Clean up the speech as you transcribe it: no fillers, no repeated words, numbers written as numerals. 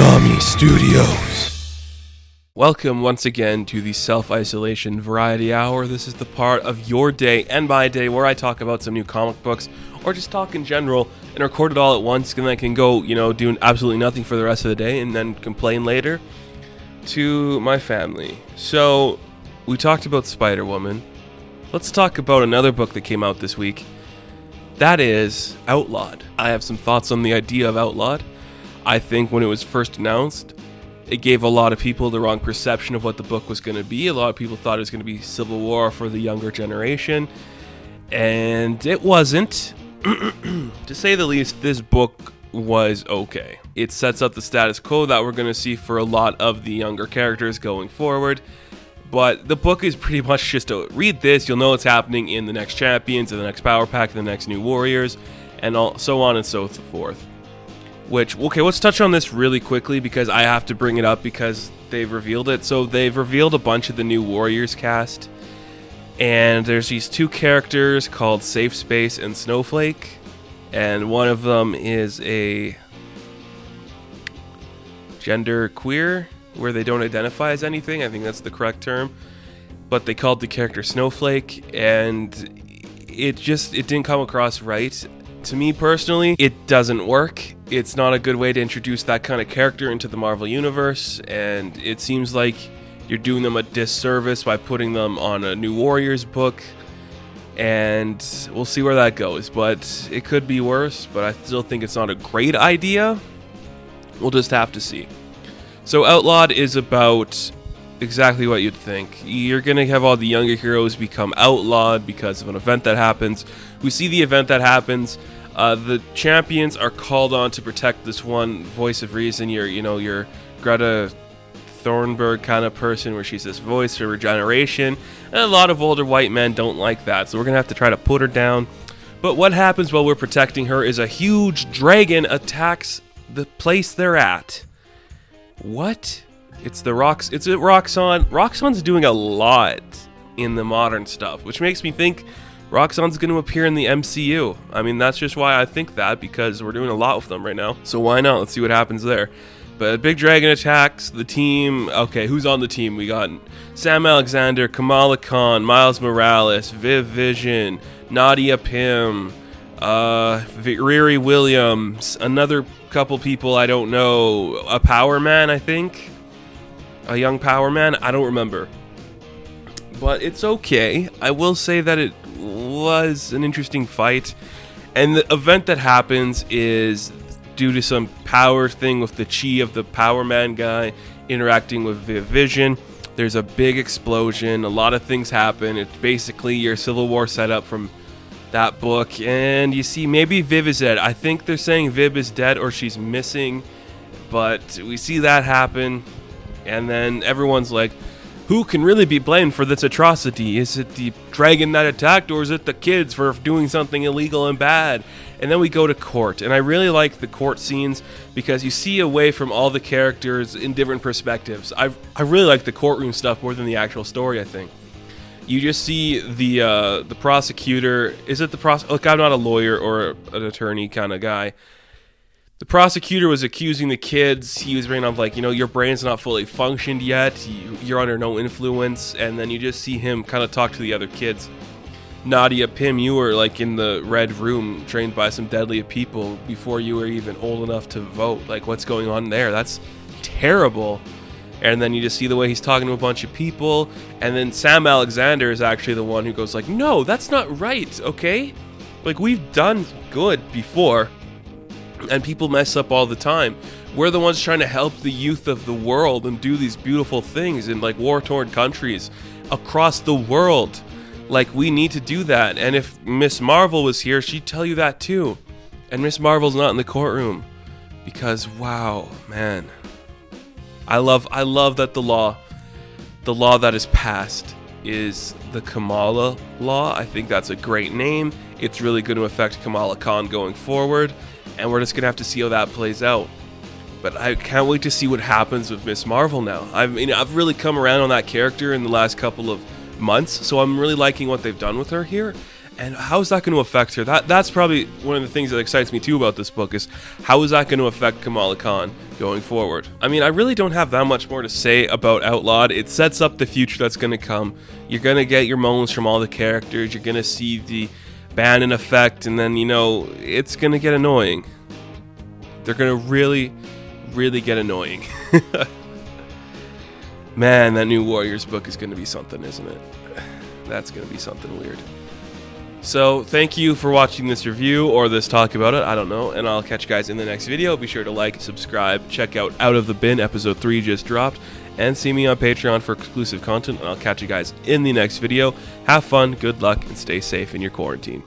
Konami Studios. Welcome once again to the Self-Isolation Variety Hour. This is the part of your day and my day where I talk about some new comic books or just talk in general and record it all at once, and then I can go, doing absolutely nothing for the rest of the day and then complain later to my family. So, we talked about Spider-Woman. Let's talk about another book that came out this week. That is Outlawed. I have some thoughts on the idea of Outlawed. I think when it was first announced, it gave a lot of people the wrong perception of what the book was going to be. A lot of people thought it was going to be Civil War for the younger generation, and it wasn't. To say the least, this book was okay. It sets up the status quo that we're going to see for a lot of the younger characters going forward, but the book is pretty much just read this, you'll know what's happening in the next Champions, in the next Power Pack, the next New Warriors, and so on and so forth. Let's touch on this really quickly because I have to bring it up because they've revealed it. So they've revealed a bunch of the new Warriors cast, and there's these two characters called Safespace and Snowflake, and one of them is a gender queer, where they don't identify as anything. I think that's the correct term, but they called the character Snowflake, and it didn't come across right. To me personally, it doesn't work. It's not a good way to introduce that kind of character into the Marvel Universe, and it seems like you're doing them a disservice by putting them on a New Warriors book, and we'll see where that goes. But it could be worse, but I still think it's not a great idea. We'll just have to see. So Outlawed is about exactly what you'd think. You're going to have all the younger heroes become outlawed because of an event that happens. We see the event that happens. The champions are called on to protect this one voice of reason. Your Greta Thunberg kind of person, where she's this voice for regeneration. And a lot of older white men don't like that, so we're going to have to try to put her down. But what happens while we're protecting her is a huge dragon attacks the place they're at. What? It's Roxxon. Roxxon's doing a lot in the modern stuff, which makes me think Roxxon's going to appear in the MCU. I mean, that's just why I think that, because we're doing a lot with them right now. So why not? Let's see what happens there. But a big dragon attacks the team. Okay, who's on the team? We got Sam Alexander, Kamala Khan, Miles Morales, Viv Vision, Nadia Pym, Riri Williams, another couple people I don't know, a Power Man, I think. A young Power Man? I don't remember. But it's okay. I will say that it was an interesting fight. And the event that happens is due to some power thing with the chi of the Power Man guy interacting with Viv Vision. There's a big explosion. A lot of things happen. It's basically your Civil War setup from that book. And you see maybe Viv is dead. I think they're saying Viv is dead or she's missing. But we see that happen. And then everyone's like, who can really be blamed for this atrocity? Is it the dragon that attacked, or is it the kids for doing something illegal and bad? And then we go to court, and I really like the court scenes because you see away from all the characters in different perspectives. I really like the courtroom stuff more than the actual story, I think. You just see the prosecutor. Is it the Look, I'm not a lawyer or an attorney kind of guy. The prosecutor was accusing the kids. He was bringing up, your brain's not fully functioned yet. You're under no influence. And then you just see him kind of talk to the other kids. Nadia Pym, you were, in the red room, trained by some deadly people before you were even old enough to vote. What's going on there? That's terrible. And then you just see the way he's talking to a bunch of people. And then Sam Alexander is actually the one who goes, no, that's not right, okay? We've done good before. And people mess up all the time. We're the ones trying to help the youth of the world and do these beautiful things in war-torn countries across the world. We need to do that. And if Miss Marvel was here, she'd tell you that too. And Miss Marvel's not in the courtroom because, wow, man, I love that the law that is passed is the Kamala law. I think that's a great name. It's really going to affect Kamala Khan going forward. And we're just going to have to see how that plays out. But I can't wait to see what happens with Miss Marvel now. I've really come around on that character in the last couple of months, so I'm really liking what they've done with her here. And how is that going to affect her? That's probably one of the things that excites me too about this book, is how is that going to affect Kamala Khan going forward? I mean, I really don't have that much more to say about Outlawed. It sets up the future that's going to come. You're going to get your moments from all the characters. You're going to see the Bannon effect, and then, it's going to get annoying. They're going to really, really get annoying. Man, that new Warriors book is going to be something, isn't it? That's going to be something weird. So, thank you for watching this review, or this talk about it, I don't know, and I'll catch you guys in the next video. Be sure to like, subscribe, check out Out of the Bin, episode 3 just dropped, and see me on Patreon for exclusive content, and I'll catch you guys in the next video. Have fun, good luck, and stay safe in your quarantine.